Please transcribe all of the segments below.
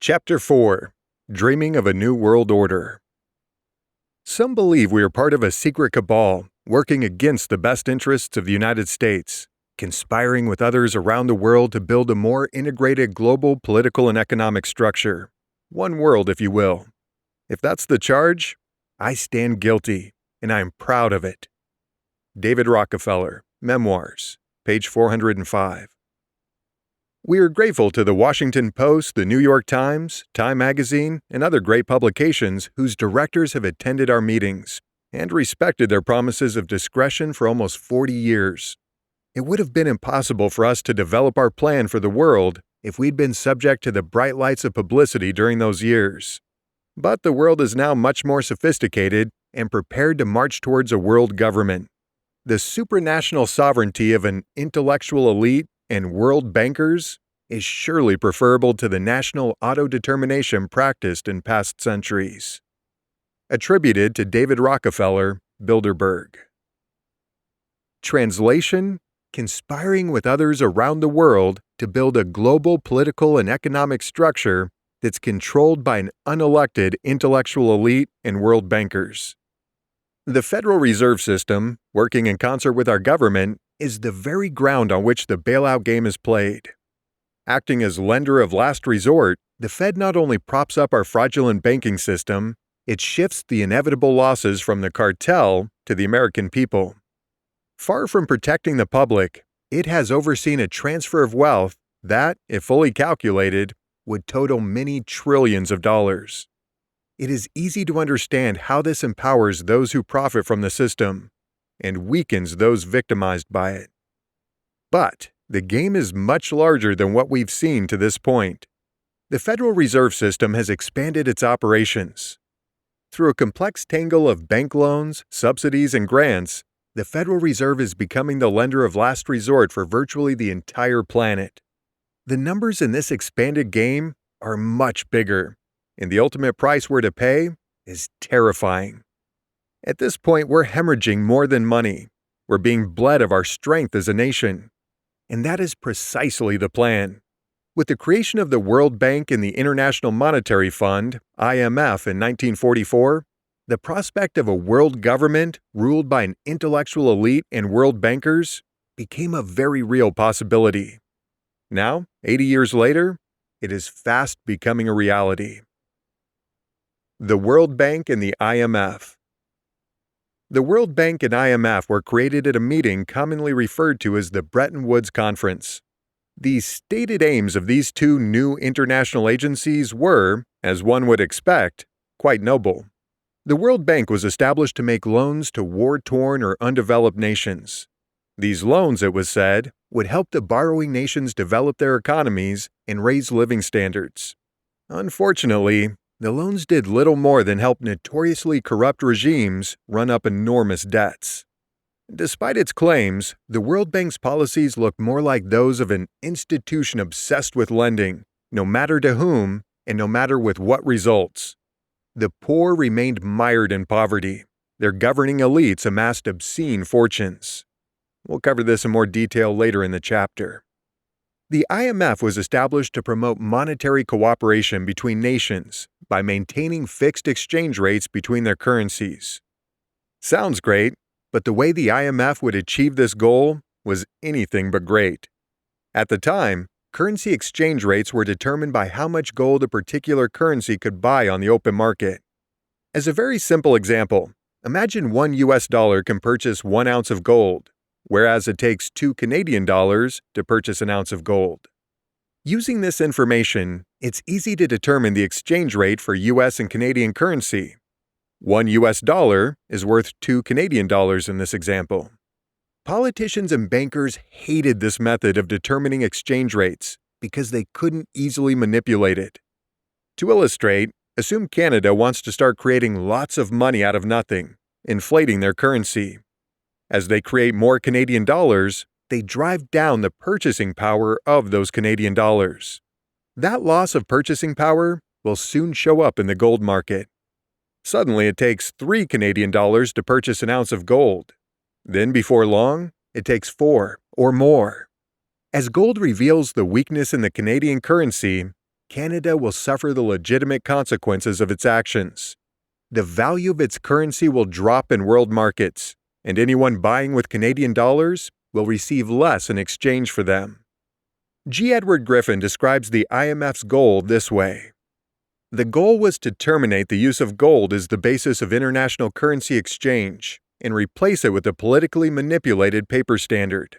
Chapter 4: Dreaming of a New World Order. Some believe we are part of a secret cabal working against the best interests of the United States, conspiring with others around the world to build a more integrated global political and economic structure. One world, if you will. If that's the charge, I stand guilty, and I am proud of it. David Rockefeller, Memoirs, page 405. We are grateful to the Washington Post, the New York Times, Time Magazine, and other great publications whose directors have attended our meetings and respected their promises of discretion for almost 40 years. It would have been impossible for us to develop our plan for the world if we'd been subject to the bright lights of publicity during those years. But the world is now much more sophisticated and prepared to march towards a world government. The supranational sovereignty of an intellectual elite and world bankers is surely preferable to the national autodetermination practiced in past centuries. Attributed to David Rockefeller, Bilderberg. Translation: conspiring with others around the world to build a global political and economic structure that's controlled by an unelected intellectual elite and world bankers. The Federal Reserve System, working in concert with our government, is the very ground on which the bailout game is played. Acting as lender of last resort, the Fed not only props up our fraudulent banking system, it shifts the inevitable losses from the cartel to the American people. Far from protecting the public, it has overseen a transfer of wealth that, if fully calculated, would total many trillions of dollars. It is easy to understand how this empowers those who profit from the system and weakens those victimized by it. But the game is much larger than what we've seen to this point. The Federal Reserve System has expanded its operations. Through a complex tangle of bank loans, subsidies, and grants, the Federal Reserve is becoming the lender of last resort for virtually the entire planet. The numbers in this expanded game are much bigger, and the ultimate price we're to pay is terrifying. At this point, we're hemorrhaging more than money. We're being bled of our strength as a nation. And that is precisely the plan. With the creation of the World Bank and the International Monetary Fund, IMF, in 1944, the prospect of a world government ruled by an intellectual elite and world bankers became a very real possibility. Now, 80 years later, it is fast becoming a reality. The World Bank and the IMF. The World Bank and IMF were created at a meeting commonly referred to as the Bretton Woods Conference. The stated aims of these two new international agencies were, as one would expect, quite noble. The World Bank was established to make loans to war-torn or undeveloped nations. These loans, it was said, would help the borrowing nations develop their economies and raise living standards. Unfortunately, the loans did little more than help notoriously corrupt regimes run up enormous debts. Despite its claims, the World Bank's policies looked more like those of an institution obsessed with lending, no matter to whom and no matter with what results. The poor remained mired in poverty. Their governing elites amassed obscene fortunes. We'll cover this in more detail later in the chapter. The IMF was established to promote monetary cooperation between nations by maintaining fixed exchange rates between their currencies. Sounds great, but the way the IMF would achieve this goal was anything but great. At the time, currency exchange rates were determined by how much gold a particular currency could buy on the open market. As a very simple example, imagine $1 US can purchase 1 ounce of gold, whereas it takes 2 Canadian dollars to purchase an ounce of gold. Using this information, it's easy to determine the exchange rate for US and Canadian currency. $1 US is worth 2 Canadian dollars in this example. Politicians and bankers hated this method of determining exchange rates because they couldn't easily manipulate it. To illustrate, assume Canada wants to start creating lots of money out of nothing, inflating their currency. As they create more Canadian dollars, they drive down the purchasing power of those Canadian dollars. That loss of purchasing power will soon show up in the gold market. Suddenly, it takes 3 Canadian dollars to purchase an ounce of gold. Then, before long, it takes 4 or more. As gold reveals the weakness in the Canadian currency, Canada will suffer the legitimate consequences of its actions. The value of its currency will drop in world markets, and anyone buying with Canadian dollars will receive less in exchange for them. G. Edward Griffin describes the IMF's goal this way. The goal was to terminate the use of gold as the basis of international currency exchange and replace it with a politically manipulated paper standard,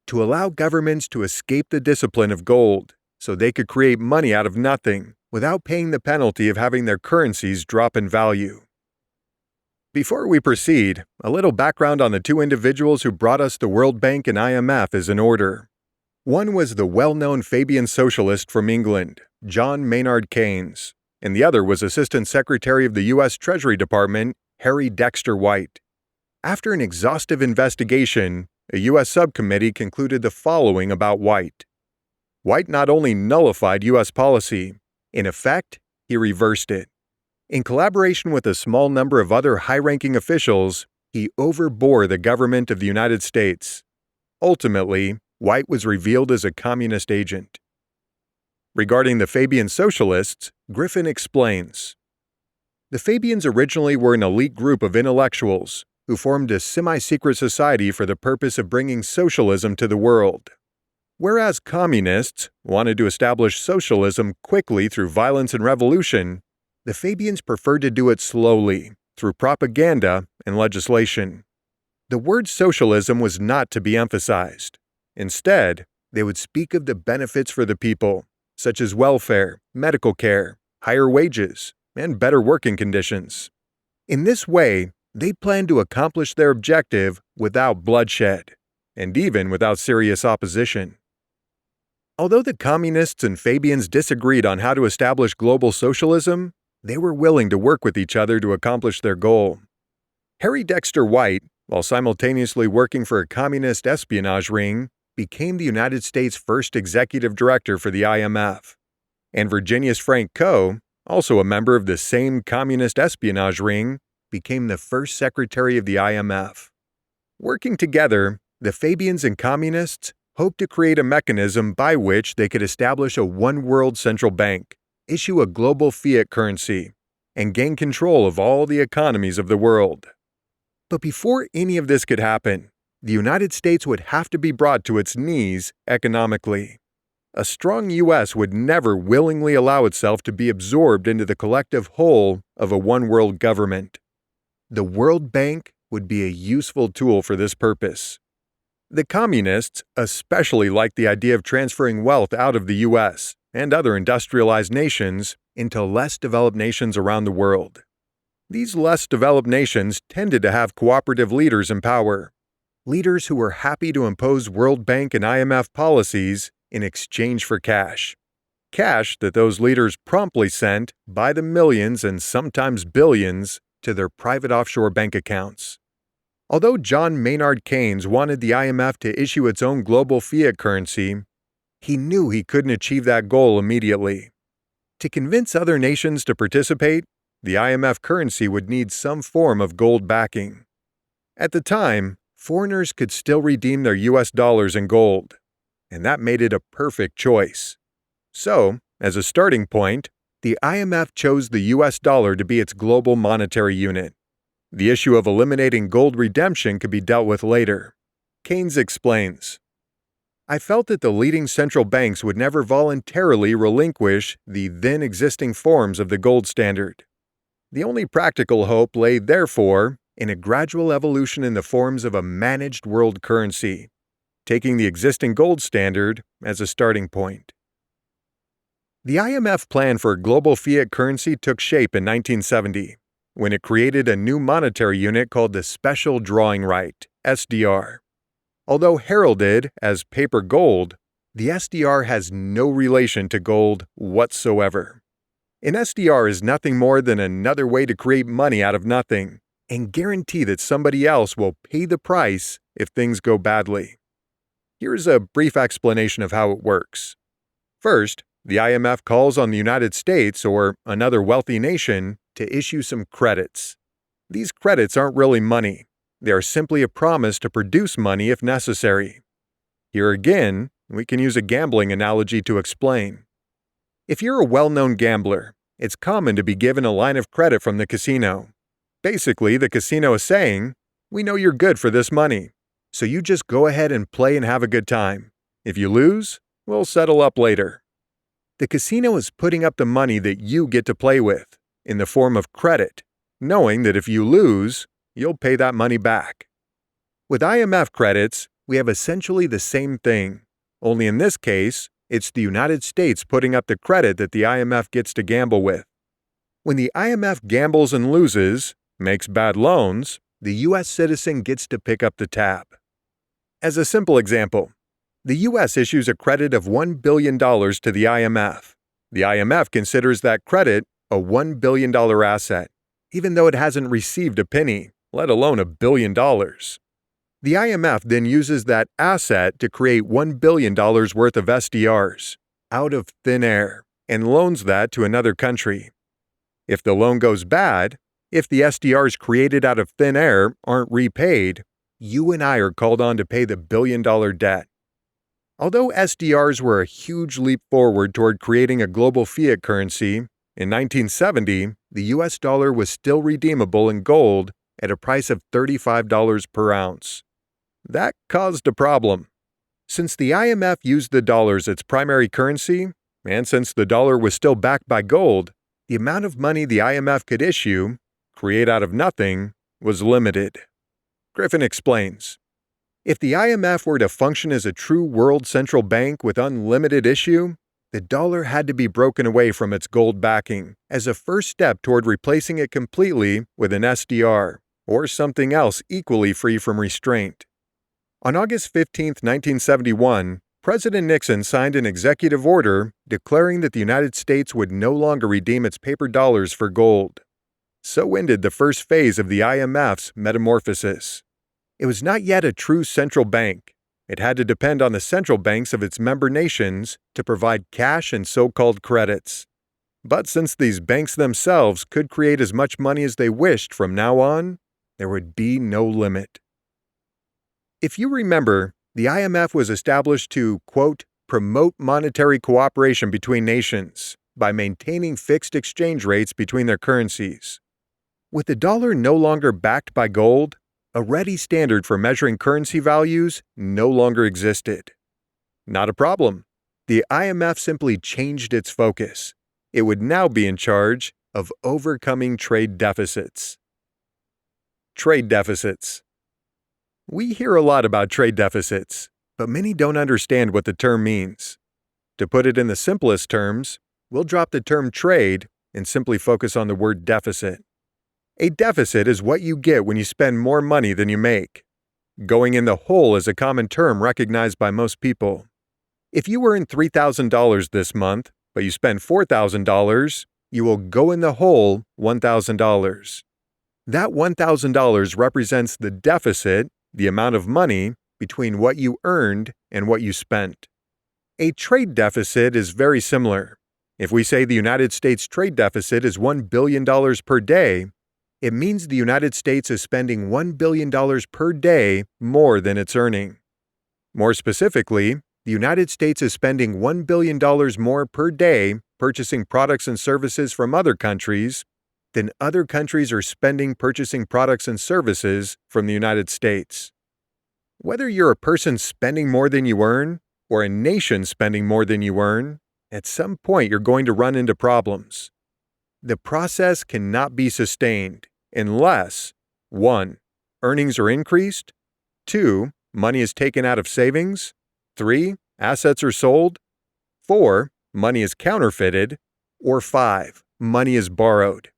to allow governments to escape the discipline of gold so they could create money out of nothing without paying the penalty of having their currencies drop in value. Before we proceed, a little background on the two individuals who brought us the World Bank and IMF is in order. One was the well-known Fabian socialist from England, John Maynard Keynes, and the other was Assistant Secretary of the U.S. Treasury Department, Harry Dexter White. After an exhaustive investigation, a U.S. subcommittee concluded the following about White. White not only nullified U.S. policy, in effect, he reversed it. In collaboration with a small number of other high-ranking officials, he overbore the government of the United States. Ultimately, White was revealed as a communist agent. Regarding the Fabian socialists, Griffin explains, the Fabians originally were an elite group of intellectuals who formed a semi-secret society for the purpose of bringing socialism to the world. Whereas communists wanted to establish socialism quickly through violence and revolution, the Fabians preferred to do it slowly, through propaganda and legislation. The word socialism was not to be emphasized. Instead, they would speak of the benefits for the people, such as welfare, medical care, higher wages, and better working conditions. In this way, they planned to accomplish their objective without bloodshed, and even without serious opposition. Although the communists and Fabians disagreed on how to establish global socialism, they were willing to work with each other to accomplish their goal. Harry Dexter White, while simultaneously working for a communist espionage ring, became the United States' first executive director for the IMF. And Virginius Frank Coe, also a member of the same communist espionage ring, became the first secretary of the IMF. Working together, the Fabians and communists hoped to create a mechanism by which they could establish a one-world central bank, issue a global fiat currency, and gain control of all the economies of the world. But before any of this could happen, the United States would have to be brought to its knees economically. A strong U.S. would never willingly allow itself to be absorbed into the collective whole of a one-world government. The World Bank would be a useful tool for this purpose. The communists especially liked the idea of transferring wealth out of the U.S. and other industrialized nations into less developed nations around the world. These less developed nations tended to have cooperative leaders in power, leaders who were happy to impose World Bank and IMF policies in exchange for cash. Cash that those leaders promptly sent by the millions and sometimes billions to their private offshore bank accounts. Although John Maynard Keynes wanted the IMF to issue its own global fiat currency, he knew he couldn't achieve that goal immediately. To convince other nations to participate, the IMF currency would need some form of gold backing. At the time, foreigners could still redeem their US dollars in gold, and that made it a perfect choice. So, as a starting point, the IMF chose the US dollar to be its global monetary unit. The issue of eliminating gold redemption could be dealt with later. Keynes explains, I felt that the leading central banks would never voluntarily relinquish the then existing forms of the gold standard. The only practical hope lay, therefore, in a gradual evolution in the forms of a managed world currency, taking the existing gold standard as a starting point. The IMF plan for a global fiat currency took shape in 1970, when it created a new monetary unit called the Special Drawing Right, SDR. Although heralded as paper gold, the SDR has no relation to gold whatsoever. An SDR is nothing more than another way to create money out of nothing and guarantee that somebody else will pay the price if things go badly. Here's a brief explanation of how it works. First, the IMF calls on the United States or another wealthy nation to issue some credits. These credits aren't really money. They are simply a promise to produce money if necessary. Here again, we can use a gambling analogy to explain. If you're a well-known gambler, it's common to be given a line of credit from the casino. Basically, the casino is saying, "We know you're good for this money, so you just go ahead and play and have a good time. If you lose, we'll settle up later." The casino is putting up the money that you get to play with, in the form of credit, knowing that if you lose, you'll pay that money back. With IMF credits, we have essentially the same thing, only in this case, it's the United States putting up the credit that the IMF gets to gamble with. When the IMF gambles and loses, makes bad loans, the U.S. citizen gets to pick up the tab. As a simple example, the U.S. issues a credit of $1 billion to the IMF. The IMF considers that credit a $1 billion asset, even though it hasn't received a penny, let alone $1 billion. The IMF then uses that asset to create $1 billion worth of SDRs out of thin air and loans that to another country. If the loan goes bad, if the SDRs created out of thin air aren't repaid, you and I are called on to pay the billion-dollar debt. Although SDRs were a huge leap forward toward creating a global fiat currency, in 1970, the US dollar was still redeemable in gold at a price of $35 per ounce. That caused a problem. Since the IMF used the dollar as its primary currency, and since the dollar was still backed by gold, the amount of money the IMF could issue, create out of nothing, was limited. Griffin explains, "If the IMF were to function as a true world central bank with unlimited issue, the dollar had to be broken away from its gold backing as a first step toward replacing it completely with an SDR, or something else equally free from restraint." On August 15, 1971, President Nixon signed an executive order declaring that the United States would no longer redeem its paper dollars for gold. So ended the first phase of the IMF's metamorphosis. It was not yet a true central bank. It had to depend on the central banks of its member nations to provide cash and so-called credits. But since these banks themselves could create as much money as they wished from now on, there would be no limit. If you remember, the IMF was established to, quote, promote monetary cooperation between nations by maintaining fixed exchange rates between their currencies. With the dollar no longer backed by gold, a ready standard for measuring currency values no longer existed. Not a problem. The IMF simply changed its focus. It would now be in charge of overcoming trade deficits. Trade deficits. We hear a lot about trade deficits, but many don't understand what the term means. To put it in the simplest terms, we'll drop the term trade and simply focus on the word deficit. A deficit is what you get when you spend more money than you make. Going in the hole is a common term recognized by most people. If you earn $3,000 this month, but you spend $4,000, you will go in the hole $1,000. That $1,000 represents the deficit, the amount of money, between what you earned and what you spent. A trade deficit is very similar. If we say the United States trade deficit is $1 billion per day, it means the United States is spending $1 billion per day more than it's earning. More specifically, the United States is spending $1 billion more per day purchasing products and services from other countries than other countries are spending purchasing products and services from the United States. Whether you're a person spending more than you earn or a nation spending more than you earn, at some point you're going to run into problems. The process cannot be sustained unless 1. Earnings are increased, 2. Money is taken out of savings, 3. Assets are sold, 4. Money is counterfeited, or 5. Money is borrowed.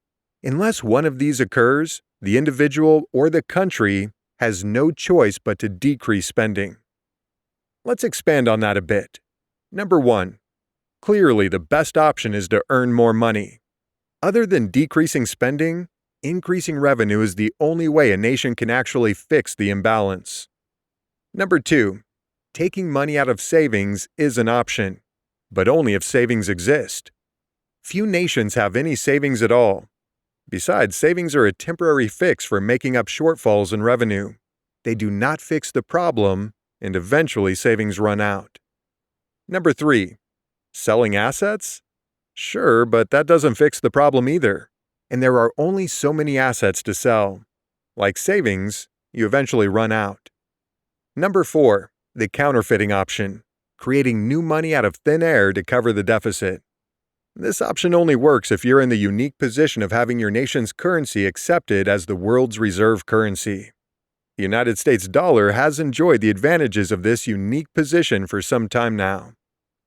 Unless one of these occurs, the individual or the country has no choice but to decrease spending. Let's expand on that a bit. Number 1. Clearly, the best option is to earn more money. Other than decreasing spending, increasing revenue is the only way a nation can actually fix the imbalance. Number 2. Taking money out of savings is an option, but only if savings exist. Few nations have any savings at all. Besides, savings are a temporary fix for making up shortfalls in revenue. They do not fix the problem, and eventually savings run out. Number 3. Selling assets? Sure, but that doesn't fix the problem either. And there are only so many assets to sell. Like savings, you eventually run out. Number 4, the counterfeiting option, creating new money out of thin air to cover the deficit. This option only works if you're in the unique position of having your nation's currency accepted as the world's reserve currency. The United States dollar has enjoyed the advantages of this unique position for some time now,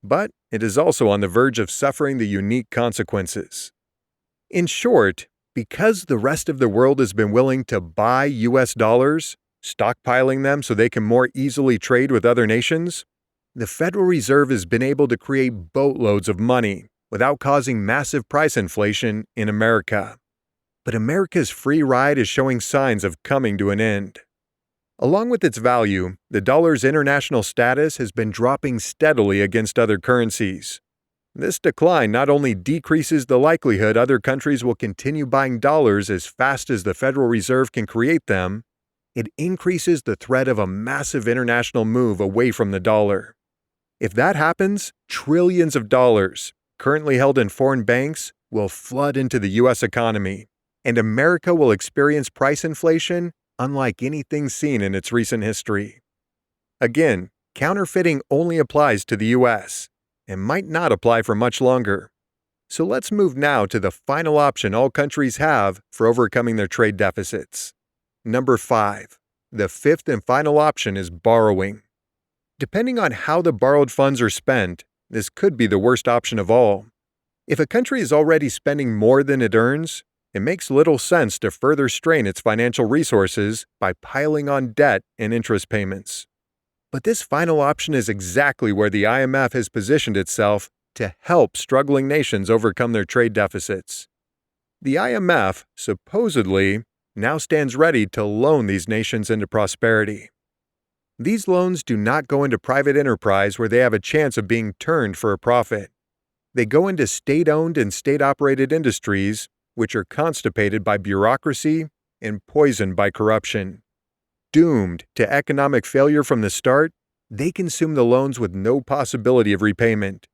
but it is also on the verge of suffering the unique consequences. In short, because the rest of the world has been willing to buy US dollars, stockpiling them so they can more easily trade with other nations, the Federal Reserve has been able to create boatloads of money without causing massive price inflation in America. But America's free ride is showing signs of coming to an end. Along with its value, the dollar's international status has been dropping steadily against other currencies. This decline not only decreases the likelihood other countries will continue buying dollars as fast as the Federal Reserve can create them, it increases the threat of a massive international move away from the dollar. If that happens, trillions of dollars, currently held in foreign banks, will flood into the U.S. economy, and America will experience price inflation unlike anything seen in its recent history. Again, counterfeiting only applies to the U.S. and might not apply for much longer. So let's move now to the final option all countries have for overcoming their trade deficits. Number 5. The fifth and final option is borrowing. Depending on how the borrowed funds are spent, this could be the worst option of all. If a country is already spending more than it earns, it makes little sense to further strain its financial resources by piling on debt and interest payments. But this final option is exactly where the IMF has positioned itself to help struggling nations overcome their trade deficits. The IMF, supposedly, now stands ready to loan these nations into prosperity. These loans do not go into private enterprise where they have a chance of being turned for a profit. They go into state-owned and state-operated industries, which are constipated by bureaucracy and poisoned by corruption. Doomed to economic failure from the start, they consume the loans with no possibility of repayment.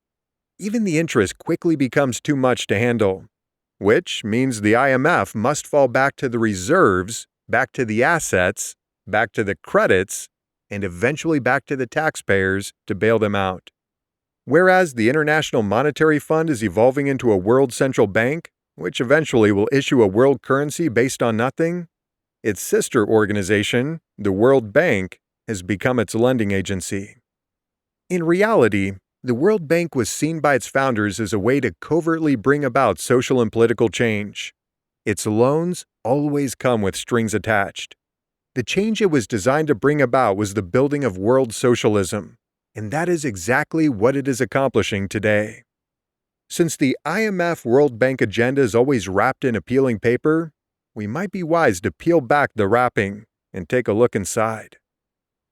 Even the interest quickly becomes too much to handle, which means the IMF must fall back to the reserves, back to the assets, back to the credits, and eventually back to the taxpayers to bail them out. Whereas the International Monetary Fund is evolving into a world central bank, which eventually will issue a world currency based on nothing, its sister organization, the World Bank, has become its lending agency. In reality, the World Bank was seen by its founders as a way to covertly bring about social and political change. Its loans always come with strings attached. The change it was designed to bring about was the building of world socialism, and that is exactly what it is accomplishing today. Since the IMF World Bank agenda is always wrapped in appealing paper, we might be wise to peel back the wrapping and take a look inside.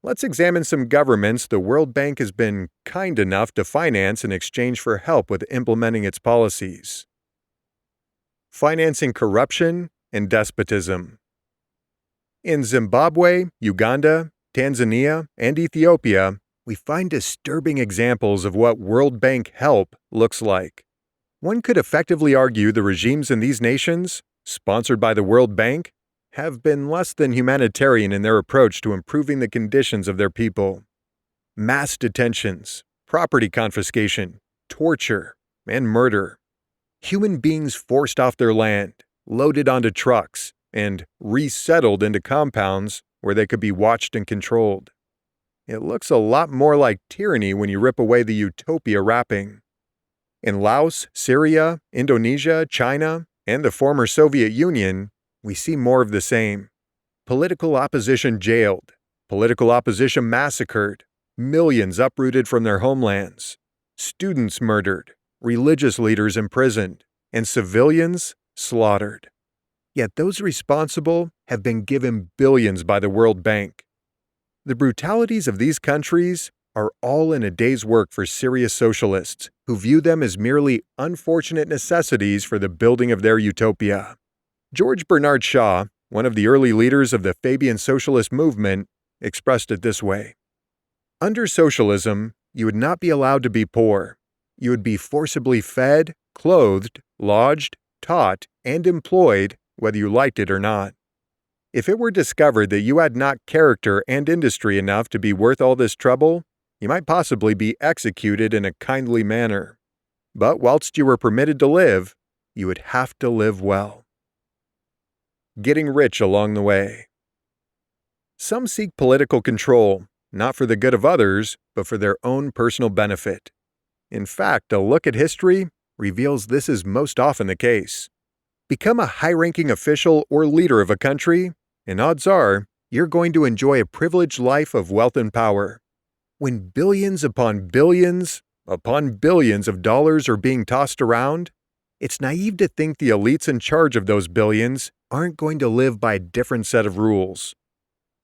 Let's examine some governments the World Bank has been kind enough to finance in exchange for help with implementing its policies. Financing corruption and despotism. In Zimbabwe, Uganda, Tanzania, and Ethiopia, we find disturbing examples of what World Bank help looks like. One could effectively argue the regimes in these nations, sponsored by the World Bank, have been less than humanitarian in their approach to improving the conditions of their people. Mass detentions, property confiscation, torture, and murder. Human beings forced off their land, loaded onto trucks, and resettled into compounds where they could be watched and controlled. It looks a lot more like tyranny when you rip away the utopia wrapping. In Laos, Syria, Indonesia, China, and the former Soviet Union, we see more of the same. Political opposition jailed, political opposition massacred, millions uprooted from their homelands, students murdered, religious leaders imprisoned, and civilians slaughtered. Yet those responsible have been given billions by the World Bank. The brutalities of these countries are all in a day's work for serious socialists who view them as merely unfortunate necessities for the building of their utopia. George Bernard Shaw, one of the early leaders of the Fabian socialist movement, expressed it this way: "Under socialism, you would not be allowed to be poor. You would be forcibly fed, clothed, lodged, taught, and employed, whether you liked it or not. If it were discovered that you had not character and industry enough to be worth all this trouble, you might possibly be executed in a kindly manner. But whilst you were permitted to live, you would have to live well. Getting rich along the way. Some seek political control, not for the good of others, but for their own personal benefit. In fact, a look at history reveals this is most often the case. Become a high-ranking official or leader of a country, and odds are you're going to enjoy a privileged life of wealth and power. When billions upon billions of dollars are being tossed around, it's naive to think the elites in charge of those billions aren't going to live by a different set of rules.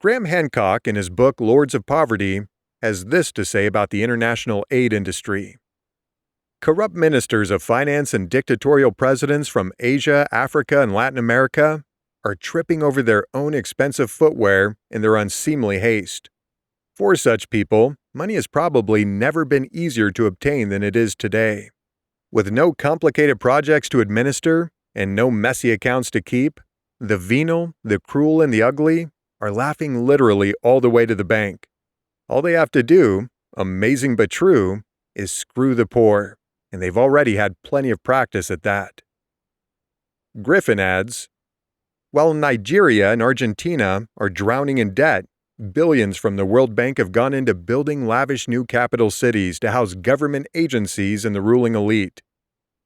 Graham Hancock, in his book Lords of Poverty, has this to say about the international aid industry. Corrupt ministers of finance and dictatorial presidents from Asia, Africa, and Latin America are tripping over their own expensive footwear in their unseemly haste. For such people, money has probably never been easier to obtain than it is today. With no complicated projects to administer and no messy accounts to keep, the venal, the cruel, and the ugly are laughing literally all the way to the bank. All they have to do, amazing but true, is screw the poor, and they've already had plenty of practice at that. Griffin adds, while Nigeria and Argentina are drowning in debt, billions from the World Bank have gone into building lavish new capital cities to house government agencies and the ruling elite.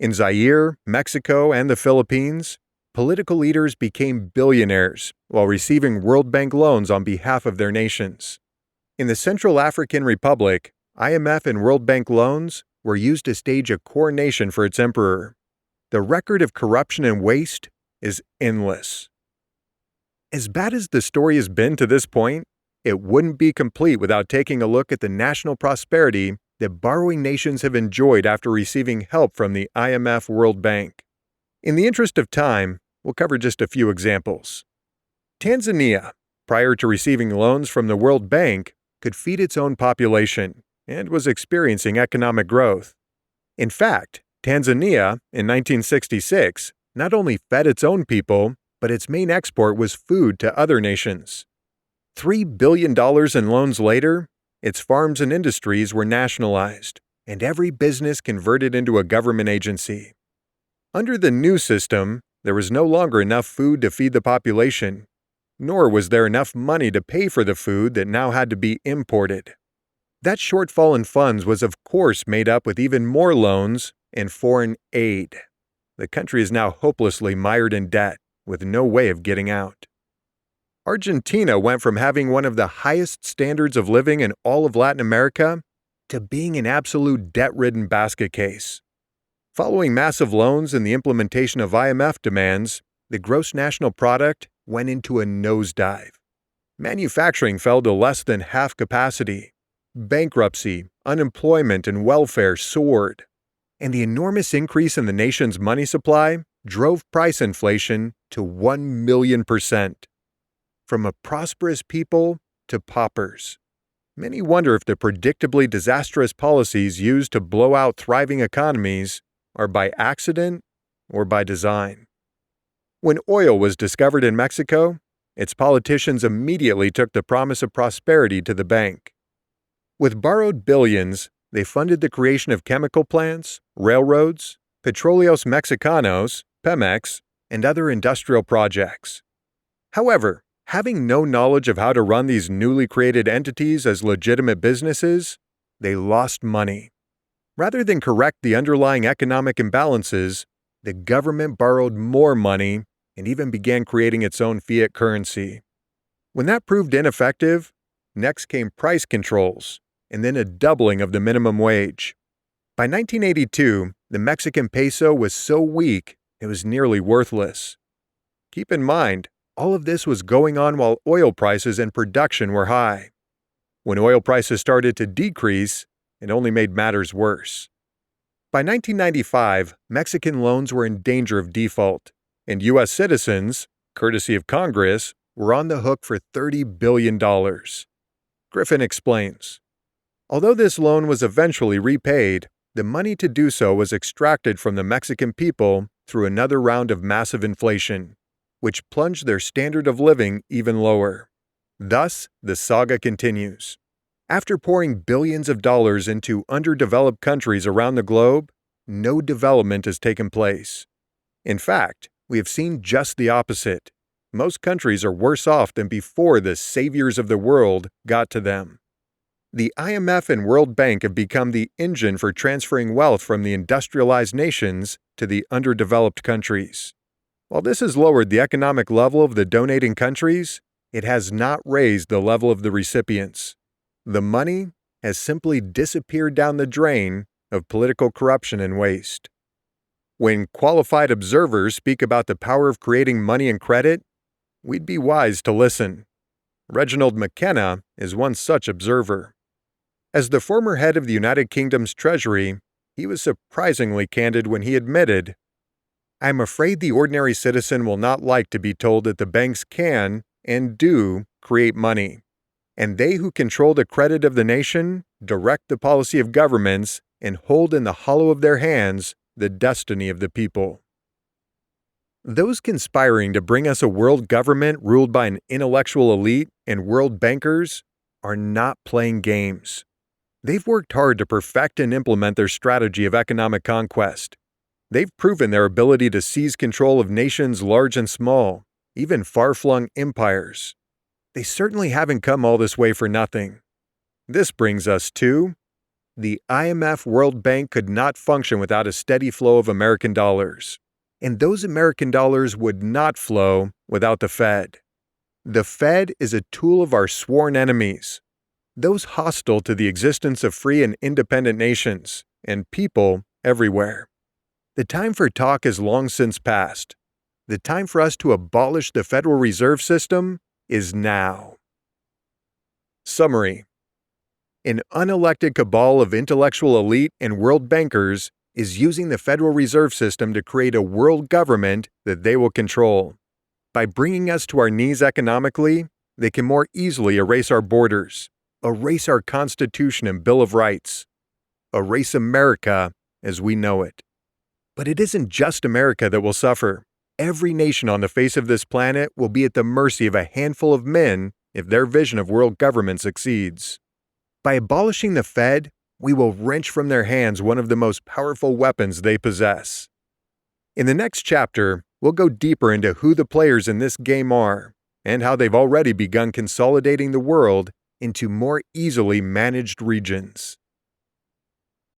In Zaire, Mexico, and the Philippines, political leaders became billionaires while receiving World Bank loans on behalf of their nations. In the Central African Republic, IMF and World Bank loans were used to stage a coronation for its emperor. The record of corruption and waste is endless. As bad as the story has been to this point, it wouldn't be complete without taking a look at the national prosperity that borrowing nations have enjoyed after receiving help from the IMF World Bank. In the interest of time, we'll cover just a few examples. Tanzania, prior to receiving loans from the World Bank, could feed its own population and was experiencing economic growth. In fact, Tanzania, in 1966, not only fed its own people, but its main export was food to other nations. $3 billion in loans later, its farms and industries were nationalized, and every business converted into a government agency. Under the new system, there was no longer enough food to feed the population, nor was there enough money to pay for the food that now had to be imported. That shortfall in funds was of course made up with even more loans and foreign aid. The country is now hopelessly mired in debt, with no way of getting out. Argentina went from having one of the highest standards of living in all of Latin America to being an absolute debt-ridden basket case. Following massive loans and the implementation of IMF demands, the gross national product went into a nosedive. Manufacturing fell to less than half capacity. Bankruptcy, unemployment, and welfare soared. And the enormous increase in the nation's money supply drove price inflation to 1,000,000%. From a prosperous people to paupers. Many wonder if the predictably disastrous policies used to blow out thriving economies are by accident or by design. When oil was discovered in Mexico, its politicians immediately took the promise of prosperity to the bank. With borrowed billions, they funded the creation of chemical plants, railroads, Petróleos Mexicanos, Pemex, and other industrial projects. However, having no knowledge of how to run these newly created entities as legitimate businesses, they lost money. Rather than correct the underlying economic imbalances, the government borrowed more money and even began creating its own fiat currency. When that proved ineffective, next came price controls, and then a doubling of the minimum wage. By 1982, the Mexican peso was so weak it was nearly worthless. Keep in mind, all of this was going on while oil prices and production were high. When oil prices started to decrease, it only made matters worse. By 1995, Mexican loans were in danger of default, and U.S. citizens, courtesy of Congress, were on the hook for $30 billion. Griffin explains, although this loan was eventually repaid, The money to do so was extracted from the Mexican people through another round of massive inflation, which plunged their standard of living even lower. Thus, the saga continues. After pouring billions of dollars into underdeveloped countries around the globe, no development has taken place. In fact, we have seen just the opposite. Most countries are worse off than before the saviors of the world got to them. The IMF and World Bank have become the engine for transferring wealth from the industrialized nations to the underdeveloped countries. While this has lowered the economic level of the donating countries, it has not raised the level of the recipients. The money has simply disappeared down the drain of political corruption and waste. When qualified observers speak about the power of creating money and credit, we'd be wise to listen. Reginald McKenna is one such observer. As the former head of the United Kingdom's Treasury, he was surprisingly candid when he admitted, "I'm afraid the ordinary citizen will not like to be told that the banks can, and do, create money, and they who control the credit of the nation, direct the policy of governments, and hold in the hollow of their hands the destiny of the people." Those conspiring to bring us a world government ruled by an intellectual elite and world bankers are not playing games. They've worked hard to perfect and implement their strategy of economic conquest. They've proven their ability to seize control of nations large and small, even far-flung empires. They certainly haven't come all this way for nothing. This brings us to the IMF World Bank could not function without a steady flow of American dollars. And those American dollars would not flow without the Fed. The Fed is a tool of our sworn enemies, those hostile to the existence of free and independent nations and people everywhere. The time for talk has long since passed. The time for us to abolish the Federal Reserve System is now. Summary: an unelected cabal of intellectual elite and world bankers is using the Federal Reserve System to create a world government that they will control. By bringing us to our knees economically, they can more easily erase our borders, erase our Constitution and Bill of Rights, erase America as we know it. But it isn't just America that will suffer. Every nation on the face of this planet will be at the mercy of a handful of men if their vision of world government succeeds. By abolishing the Fed, we will wrench from their hands one of the most powerful weapons they possess. In the next chapter, we'll go deeper into who the players in this game are and how they've already begun consolidating the world into more easily managed regions.